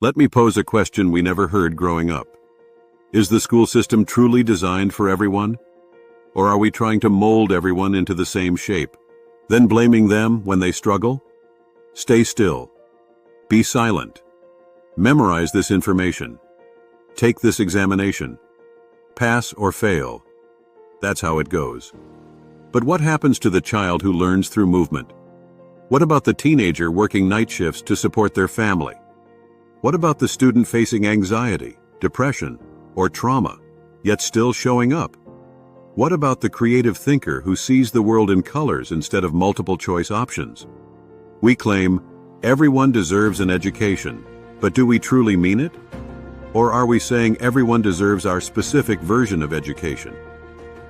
Let me pose a question we never heard growing up. Is the school system truly designed for everyone? Or are we trying to mold everyone into the same shape, then blaming them when they struggle? Stay still. Be silent. Memorize this information. Take this examination. Pass or fail. That's how it goes. But what happens to the child who learns through movement? What about the teenager working night shifts to support their family? What about the student facing anxiety, depression, or trauma, yet still showing up? What about the creative thinker who sees the world in colors instead of multiple choice options? We claim everyone deserves an education, but do we truly mean it? Or are we saying everyone deserves our specific version of education?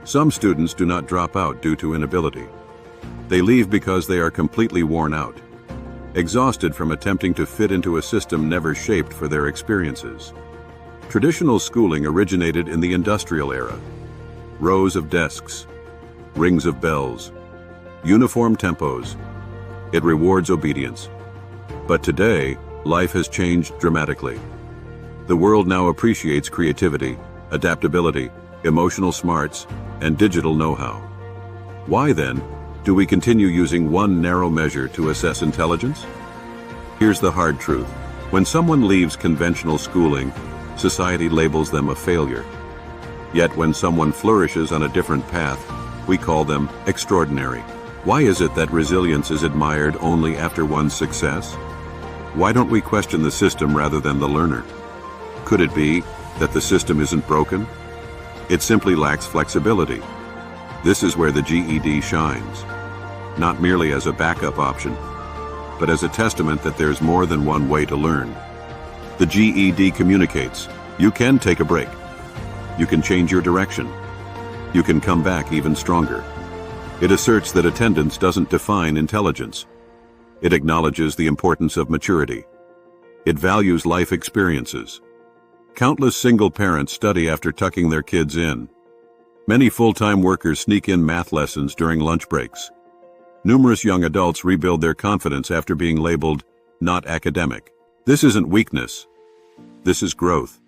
Some students do not drop out due to inability. They leave because they are completely worn out, exhausted from attempting to fit into a system never shaped for their experiences. Traditional schooling originated in the industrial era. Rows of desks, rings of bells, uniform tempos. It rewards obedience. But today, life has changed dramatically. The world now appreciates creativity, adaptability, emotional smarts, and digital know-how. Why then do we continue using one narrow measure to assess intelligence? Here's the hard truth. When someone leaves conventional schooling, society labels them a failure. Yet when someone flourishes on a different path, we call them extraordinary. Why is it that resilience is admired only after one's success? Why don't we question the system rather than the learner? Could it be that the system isn't broken? It simply lacks flexibility. This is where the GED shines, not merely as a backup option, but as a testament that there's more than one way to learn. The GED communicates, you can take a break. You can change your direction. You can come back even stronger. It asserts that attendance doesn't define intelligence. It acknowledges the importance of maturity. It values life experiences. Countless single parents study after tucking their kids in. Many full-time workers sneak in math lessons during lunch breaks. Numerous young adults rebuild their confidence after being labeled not academic. This isn't weakness. This is growth.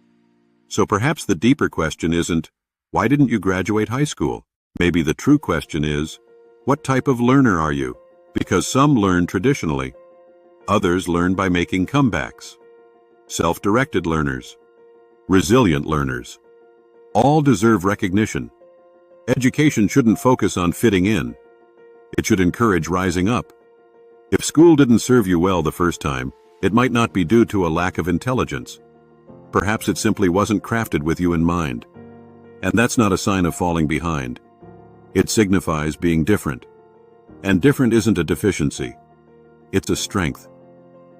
So perhaps the deeper question isn't, why didn't you graduate high school? Maybe the true question is, what type of learner are you? Because some learn traditionally. Others learn by making comebacks. Self-directed learners. Resilient learners. All deserve recognition. Education shouldn't focus on fitting in. It should encourage rising up. If school didn't serve you well the first time, it might not be due to a lack of intelligence. Perhaps it simply wasn't crafted with you in mind. And that's not a sign of falling behind. It signifies being different. And different isn't a deficiency. It's a strength.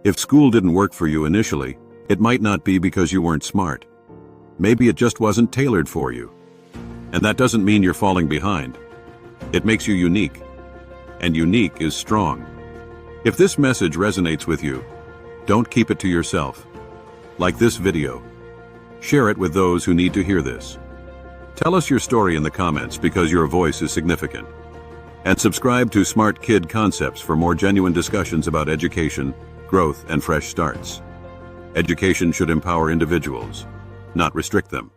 If school didn't work for you initially, it might not be because you weren't smart. Maybe it just wasn't tailored for you. And that doesn't mean you're falling behind. It makes you unique. And unique is strong. If this message resonates with you, don't keep it to yourself. Like this video. Share it with those who need to hear this. Tell us your story in the comments because your voice is significant. And subscribe to Smart Kid Concepts for more genuine discussions about education, growth, and fresh starts. Education should empower individuals, not restrict them.